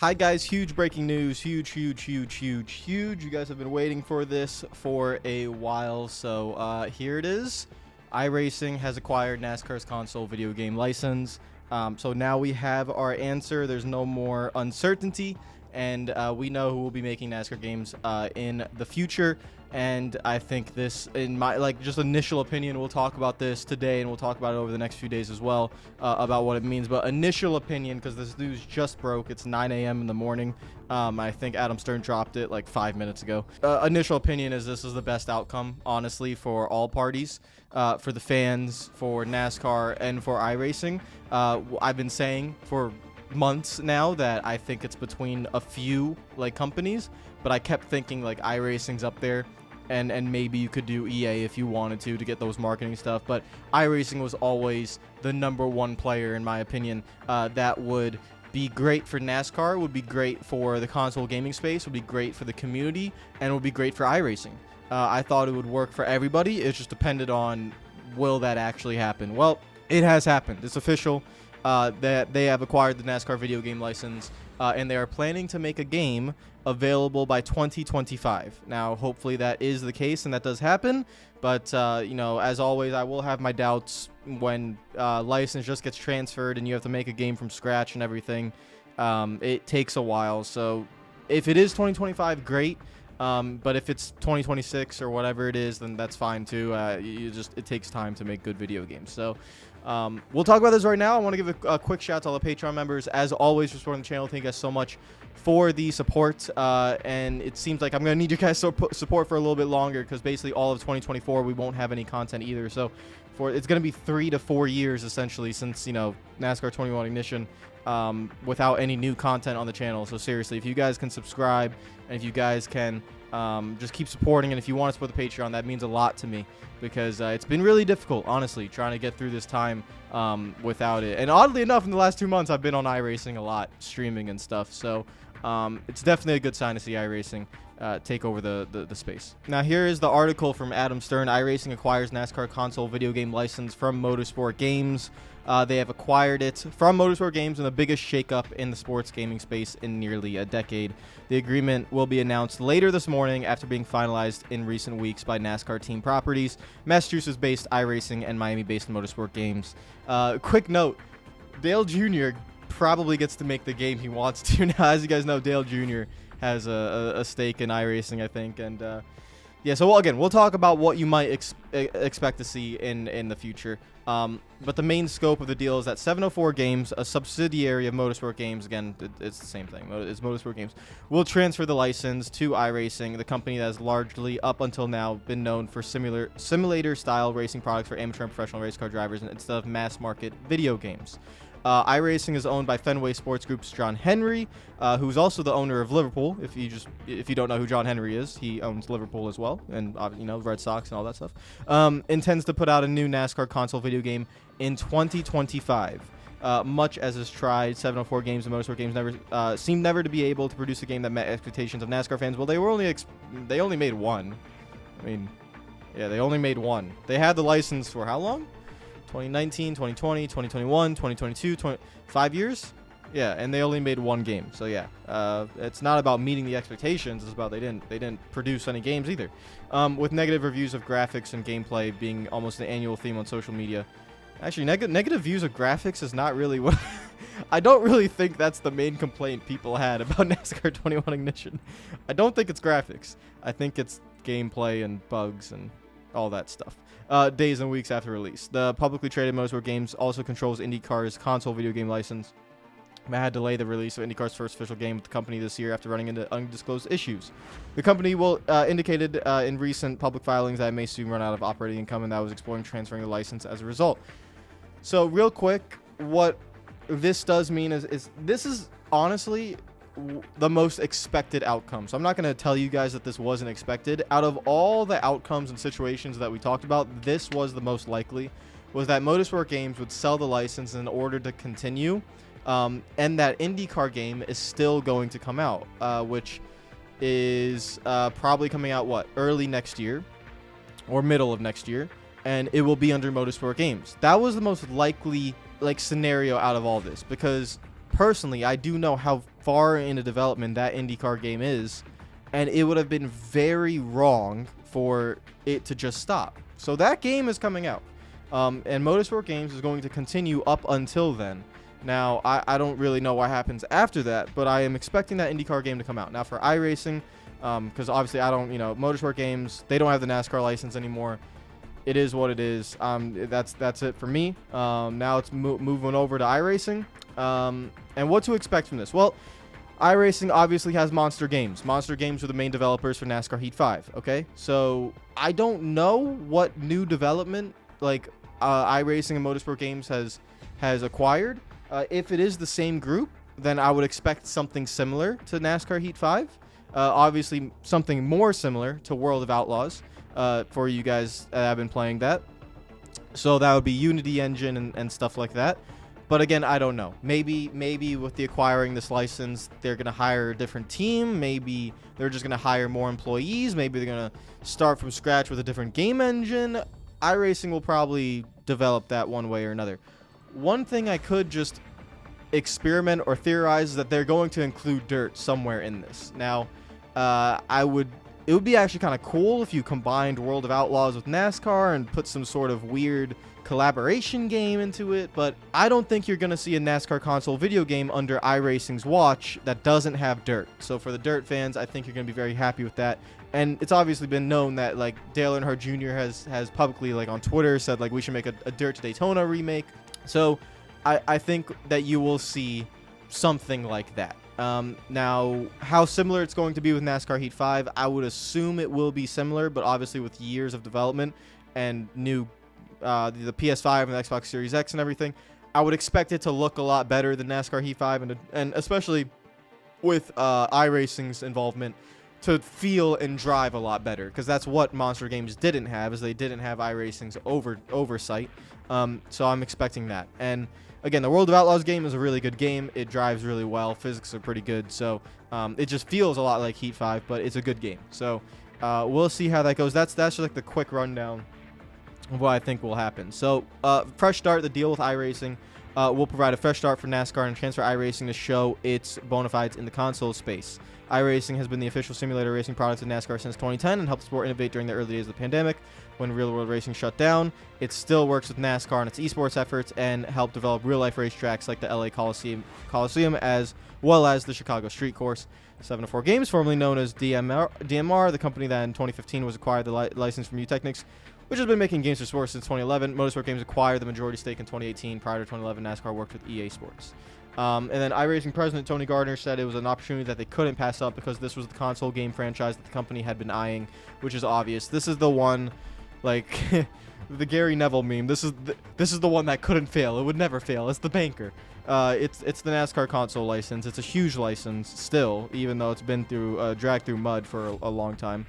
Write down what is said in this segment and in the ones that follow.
Hi guys, huge breaking news, huge. You guys have been waiting for this for a while, so here it is. Iracing has acquired NASCAR's console video game license. So now we have our answer. There's no more uncertainty, and we know who will be making NASCAR games in the future. And I think this, in my just initial opinion, we'll talk about this today, and we'll talk about it over the next few days as well, about what it means. But initial opinion, because this news just broke, it's 9 a.m. in the morning. I think Adam Stern dropped it like 5 minutes ago. Initial opinion is this is the best outcome, honestly, for all parties, for the fans, for NASCAR, and for iRacing. I've been saying for months now that I think it's between a few companies, but I kept thinking iRacing's up there. And maybe you could do EA if you wanted to get those marketing stuff. But iRacing was always the #1 player, in my opinion, that would be great for NASCAR, would be great for the console gaming space, would be great for the community, and would be great for iRacing. I thought it would work for everybody. It just depended on, will that actually happen? Well, it has happened. It's official that they have acquired the NASCAR video game license, and they are planning to make a game available by 2025. Now, hopefully that is the case and that does happen, but as always, I will have my doubts when license just gets transferred and you have to make a game from scratch and everything. It takes a while, so if it is 2025, great. But if it's 2026 or whatever it is, then that's fine too. It takes time to make good video games. So we'll talk about this right now. I want to give a quick shout out to all the Patreon members, as always, for supporting the channel. Thank you guys so much for the support. And it seems like I'm going to need your guys' support for a little bit longer, because basically all of 2024 we won't have any content either. So it's going to be 3 to 4 years essentially since NASCAR 21 Ignition, without any new content on the channel. So seriously, if you guys can subscribe and if you guys can just keep supporting, and if you want to support the Patreon, that means a lot to me, because it's been really difficult, honestly, trying to get through this time without it. And oddly enough, in the last 2 months, I've been on iRacing a lot, streaming and stuff. So it's definitely a good sign to see iRacing take over the space. Now, here is the article from Adam Stern. iRacing acquires NASCAR console video game license from Motorsport Games. They have acquired it from Motorsport Games in the biggest shakeup in the sports gaming space in nearly a decade. The agreement will be announced later this morning after being finalized in recent weeks by NASCAR Team Properties, Massachusetts-based iRacing, and Miami-based Motorsport Games. Quick note, Dale Jr. probably gets to make the game he wants to now. As you guys know, Dale Jr. has a stake in iRacing, I think, and yeah, so again, we'll talk about what you might expect to see in the future. But the main scope of the deal is that 704 Games, a subsidiary of Motorsport Games, again, it's the same thing, it's Motorsport Games, will transfer the license to iRacing, the company that has largely, up until now, been known for simulator-style racing products for amateur and professional race car drivers instead of mass-market video games. iRacing is owned by Fenway Sports Group's John Henry, who's also the owner of Liverpool. If you don't know who John Henry is, he owns Liverpool as well, and Red Sox and all that stuff. Intends to put out a new NASCAR console video game in 2025. Much as is tried, 704 Games and Motorsport Games seemed never to be able to produce a game that met expectations of NASCAR fans. Well, they only made one. I mean, yeah, they only made one. They had the license for how long? 2019, 2020, 2021, 2022, 5 years? Yeah, and they only made one game. So yeah, it's not about meeting the expectations. It's about they didn't produce any games either. With negative reviews of graphics and gameplay being almost an annual theme on social media. Actually, negative views of graphics is not really what... I don't really think that's the main complaint people had about NASCAR 21 Ignition. I don't think it's graphics. I think it's gameplay and bugs and all that stuff. Days and weeks after release. The publicly traded Motorsport Games also controls IndyCar's console video game license. It had delayed the release of IndyCar's first official game with the company this year after running into undisclosed issues. The company indicated in recent public filings that it may soon run out of operating income, and that was exploring transferring the license as a result. So real quick, what this does mean is this is honestly the most expected outcome. So I'm not going to tell you guys that this wasn't expected. Out of all the outcomes and situations that we talked about, this was the most likely, was that Motorsport Games would sell the license in order to continue, and that IndyCar game is still going to come out, which is probably coming out, early next year or middle of next year, and it will be under Motorsport Games. That was the most likely scenario out of all this, because personally, I do know how far into development that IndyCar game is, and it would have been very wrong for it to just stop. So that game is coming out, and Motorsport Games is going to continue up until then. Now, I don't really know what happens after that, but I am expecting that IndyCar game to come out. Now, for iRacing, because obviously I don't, Motorsport Games, they don't have the NASCAR license anymore. It is what it is. That's it for me. Now it's moving over to iRacing. And what to expect from this? Well, iRacing obviously has Monster Games. Monster Games are the main developers for NASCAR Heat 5. Okay, so I don't know what new development like iRacing and Motorsport Games has acquired. If it is the same group, then I would expect something similar to NASCAR Heat 5. Obviously, something more similar to World of Outlaws for you guys that have been playing that. So that would be Unity engine and stuff like that. But again, I don't know. Maybe with the acquiring this license, they're going to hire a different team. Maybe they're just going to hire more employees. Maybe they're going to start from scratch with a different game engine. iRacing will probably develop that one way or another. One thing I could just experiment or theorize is that they're going to include dirt somewhere in this. Now, it would be actually kind of cool if you combined World of Outlaws with NASCAR and put some sort of weird collaboration game into it, but I don't think you're going to see a NASCAR console video game under iRacing's watch that doesn't have dirt. So for the dirt fans, I think you're going to be very happy with that. And it's obviously been known that like Dale Earnhardt Jr. has publicly like on Twitter said like we should make a Dirt to Daytona remake. So I think that you will see something like that. Now, how similar it's going to be with NASCAR Heat 5, I would assume it will be similar, but obviously with years of development and new the PS5 and the Xbox Series X and everything, I would expect it to look a lot better than NASCAR Heat 5, and especially with iRacing's involvement, to feel and drive a lot better, because that's what Monster Games didn't have, is they didn't have iRacing's oversight. So I'm expecting that. And again, the World of Outlaws game is a really good game. It drives really well. Physics are pretty good. So it just feels a lot like Heat 5, but it's a good game. So we'll see how that goes. That's just like the quick rundown of what I think will happen. So fresh start, the deal with iRacing will provide a fresh start for NASCAR and transfer iRacing to show its bona fides in the console space. iRacing has been the official simulator racing product of NASCAR since 2010 and helped the sport innovate during the early days of the pandemic when real-world racing shut down. It still works with NASCAR and its esports efforts and helped develop real-life racetracks like the LA Coliseum as well as the Chicago Street Course. 704 Games, formerly known as DMR, the company that in 2015 was acquired the license from Utechnics, which has been making games for sports since 2011. Motorsport Games acquired the majority stake in 2018. Prior to 2011, NASCAR worked with EA Sports. And then iRacing president Tony Gardner said it was an opportunity that they couldn't pass up because this was the console game franchise that the company had been eyeing, which is obvious. This is the one, like the Gary Neville meme. This is the one that couldn't fail. It would never fail. It's the banker. It's the NASCAR console license. It's a huge license still, even though it's been dragged through mud for a long time.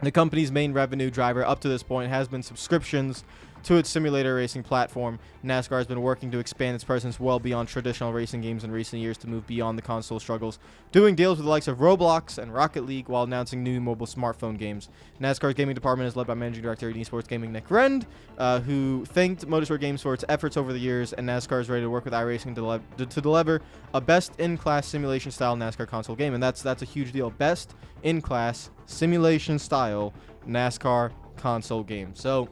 The company's main revenue driver up to this point has been subscriptions to its simulator racing platform. NASCAR has been working to expand its presence well beyond traditional racing games in recent years to move beyond the console struggles, doing deals with the likes of Roblox and Rocket League while announcing new mobile smartphone games. NASCAR's gaming department is led by Managing Director of eSports Gaming Nick Rend, who thanked Motorsport Games for its efforts over the years, and NASCAR is ready to work with iRacing to deliver a best-in-class simulation-style NASCAR console game, and that's a huge deal. Best-in-class simulation-style NASCAR console game. So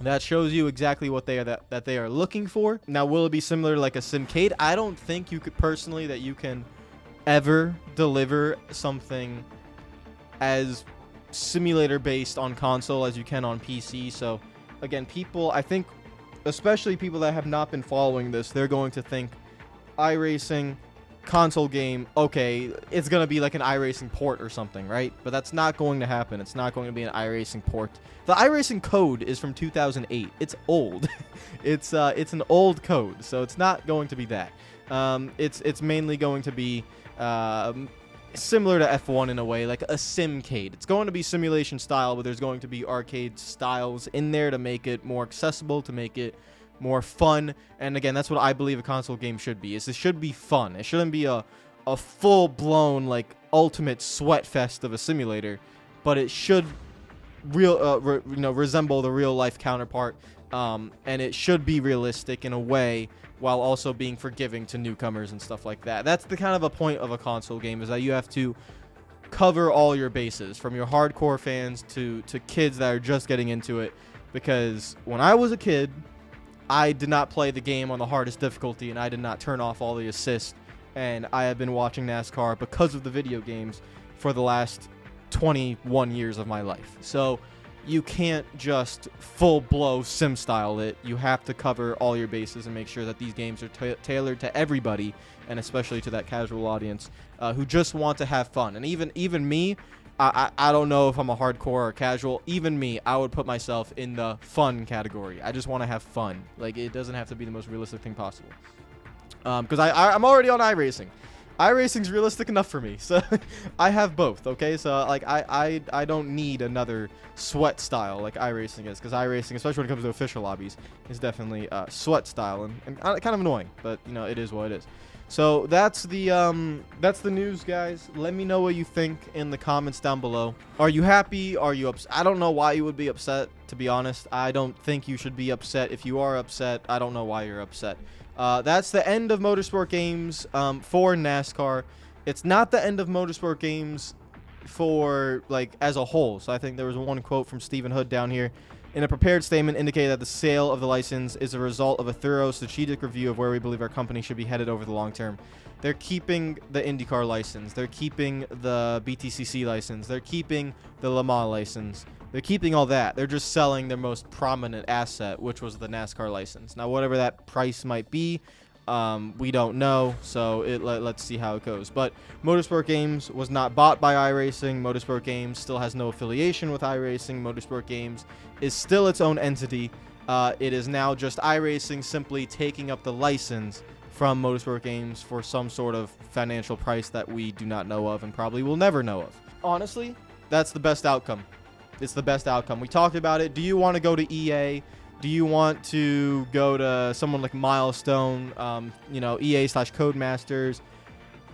that shows you exactly what they are that they are looking for. Now, will it be similar like a Simcade? I don't think you could personally that you can ever deliver something as simulator based on console as you can on PC. So again, people, I think especially people that have not been following this, they're going to think iRacing console game, okay, it's going to be like an iRacing port or something, right? But that's not going to happen. It's not going to be an iRacing port. The iRacing code is from 2008. It's old. It's an old code, so it's not going to be that. It's mainly going to be similar to F1 in a way, like a Simcade. It's going to be simulation style, but there's going to be arcade styles in there to make it more accessible, to make it more fun. And again, that's what I believe a console game should be. It should be fun. It shouldn't be a full-blown like ultimate sweat fest of a simulator, but it should resemble the real life counterpart and it should be realistic in a way while also being forgiving to newcomers and stuff like that. That's the kind of a point of a console game, is that you have to cover all your bases, from your hardcore fans to kids that are just getting into it. Because when I was a kid, I did not play the game on the hardest difficulty, and I did not turn off all the assists, and I have been watching NASCAR because of the video games for the last 21 years of my life. So you can't just full-blow sim style it. You have to cover all your bases and make sure that these games are tailored to everybody, and especially to that casual audience who just want to have fun. And even me, I don't know if I'm a hardcore or casual. Even me, I would put myself in the fun category. I just want to have fun. Like, it doesn't have to be the most realistic thing possible. Because I'm already on iRacing. iRacing's realistic enough for me, so I have both. Okay, so like I don't need another sweat style like iRacing is, because iRacing, especially when it comes to official lobbies, is definitely sweat style and kind of annoying. But you know, it is what it is. So that's the news, guys. Let me know what you think in the comments down below. Are you happy? Are you upset? I don't know why you would be upset, to be honest. I don't think you should be upset. If you are upset, I don't know why you're upset. That's the end of Motorsport Games for NASCAR. It's not the end of Motorsport Games for, like, as a whole. So I think there was one quote from Stephen Hood down here. In a prepared statement, indicated that the sale of the license is a result of a thorough strategic review of where we believe our company should be headed over the long term. They're keeping the IndyCar license. They're keeping the BTCC license. They're keeping the Le Mans license. They're keeping all that. They're just selling their most prominent asset, which was the NASCAR license. Now, whatever that price might be, we don't know, so let's see how it goes. But Motorsport Games was not bought by iRacing. Motorsport Games still has no affiliation with iRacing. Motorsport Games is still its own entity. It is now just iRacing simply taking up the license from Motorsport Games for some sort of financial price that we do not know of and probably will never know of. Honestly, that's the best outcome. It's the best outcome. We talked about it. Do you want to go to EA? Do you want to go to someone like Milestone, EA/Codemasters?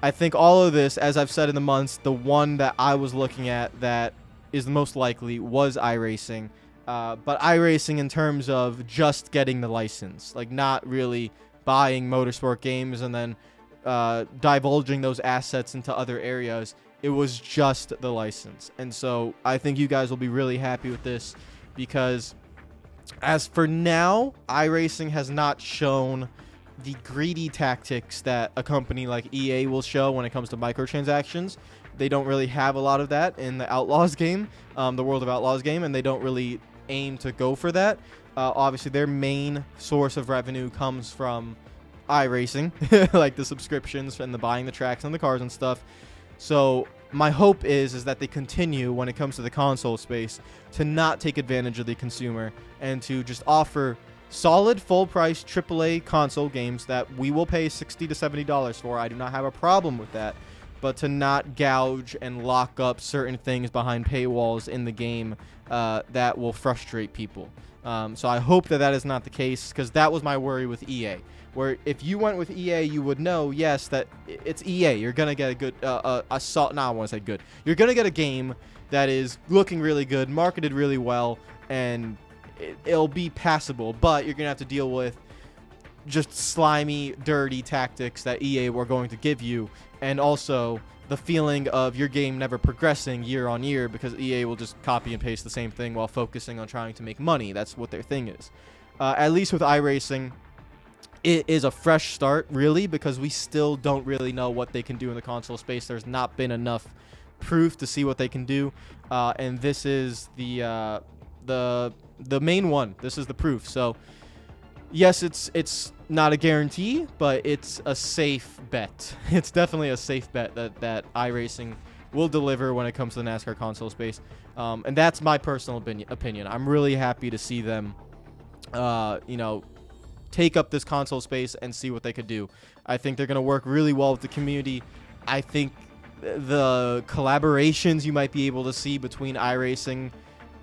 I think all of this, as I've said in the months, the one that I was looking at that is the most likely was iRacing. But iRacing in terms of just getting the license, like not really buying Motorsport Games and then divulging those assets into other areas. It was just the license. And so I think you guys will be really happy with this, because as for now, iRacing has not shown the greedy tactics that a company like EA will show when it comes to microtransactions. They don't really have a lot of that in the Outlaws game, the World of Outlaws game, and they don't really aim to go for that. Obviously, their main source of revenue comes from iRacing, like the subscriptions and the buying the tracks and the cars and stuff. So my hope is that they continue, when it comes to the console space, to not take advantage of the consumer and to just offer solid full-price AAA console games that we will pay $60 to $70 for. I do not have a problem with that, but to not gouge and lock up certain things behind paywalls in the game that will frustrate people. So I hope that is not the case, because that was my worry with EA. Where if you went with EA, you would know, yes, that it's EA. You're going to get a good, I want to say good. You're going to get a game that is looking really good, marketed really well, and it'll be passable. But you're going to have to deal with just slimy, dirty tactics that EA were going to give you. And also the feeling of your game never progressing year on year, because EA will just copy and paste the same thing while focusing on trying to make money. That's what their thing is. At least with iRacing, it is a fresh start, really, because we still don't really know what they can do in the console space. There's not been enough proof to see what they can do, and this is the main one. This is the proof. So yes, it's not a guarantee, but it's a safe bet. It's definitely a safe bet that iRacing will deliver when it comes to the NASCAR console space, and that's my personal opinion. I'm really happy to see them, take up this console space and see what they could do. I think they're going to work really well with the community. I think the collaborations you might be able to see between iRacing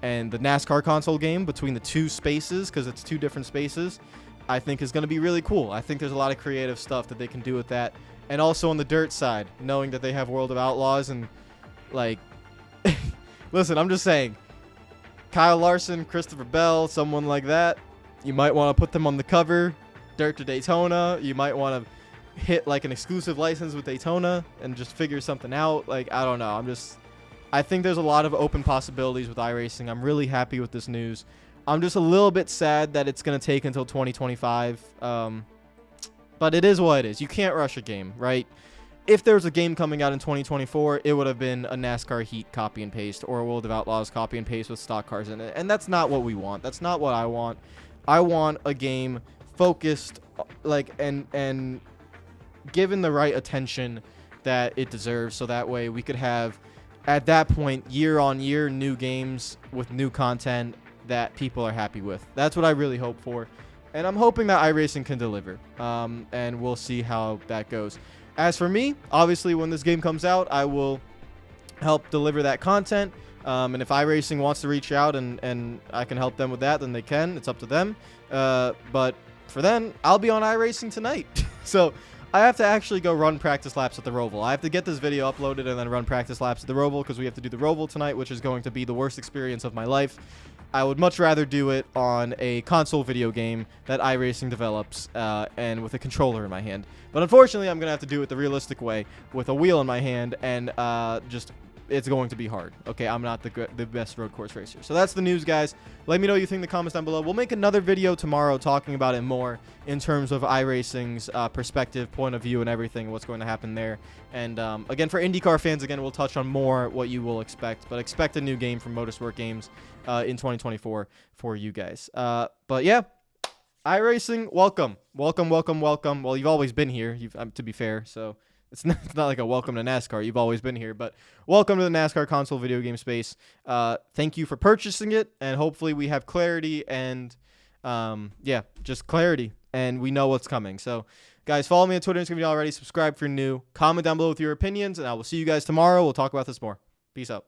and the NASCAR console game, between the two spaces, because it's two different spaces, I think is going to be really cool. I think there's a lot of creative stuff that they can do with that. And also on the dirt side, knowing that they have World of Outlaws and, like, listen, I'm just saying, Kyle Larson, Christopher Bell, someone like that, You might want to put them on the cover, Dirt to Daytona. You might want to hit like an exclusive license with Daytona and just figure something out. Like, I don't know. I think there's a lot of open possibilities with iRacing. I'm really happy with this news. I'm just a little bit sad that it's going to take until 2025. But it is what it is. You can't rush a game, right? If there was a game coming out in 2024, it would have been a NASCAR Heat copy and paste or a World of Outlaws copy and paste with stock cars in it. And that's not what we want. That's not what I want. I want a game focused, like, and given the right attention that it deserves, so that way we could have, at that point, year on year, new games with new content that people are happy with. That's what I really hope for, and I'm hoping that iRacing can deliver, and we'll see how that goes. As for me, obviously, when this game comes out, I will help deliver that content. And if iRacing wants to reach out and I can help them with that, then they can. It's up to them. But for then, I'll be on iRacing tonight. So I have to actually go run practice laps at the Roval. I have to get this video uploaded and then run practice laps at the Roval because we have to do the Roval tonight, which is going to be the worst experience of my life. I would much rather do it on a console video game that iRacing develops and with a controller in my hand. But unfortunately, I'm going to have to do it the realistic way with a wheel in my hand and just... it's going to be hard. Okay, I'm not the best road course racer. So that's the news, guys. Let me know what you think in the comments down below. We'll make another video tomorrow talking about it more in terms of iRacing's perspective, point of view, and everything, what's going to happen there. And again, for IndyCar fans, again, we'll touch on more what you will expect. But expect a new game from Motorsport Games in 2024 for you guys. But yeah, iRacing, welcome. Welcome, welcome, welcome. Well, you've always been here, to be fair, so... It's not like a welcome to NASCAR. You've always been here, but welcome to the NASCAR console video game space. Thank you for purchasing it, and hopefully we have clarity and, yeah, just clarity, and we know what's coming. So, guys, follow me on Twitter and Instagram if you already. Subscribe if you're new. Comment down below with your opinions, and I will see you guys tomorrow. We'll talk about this more. Peace out.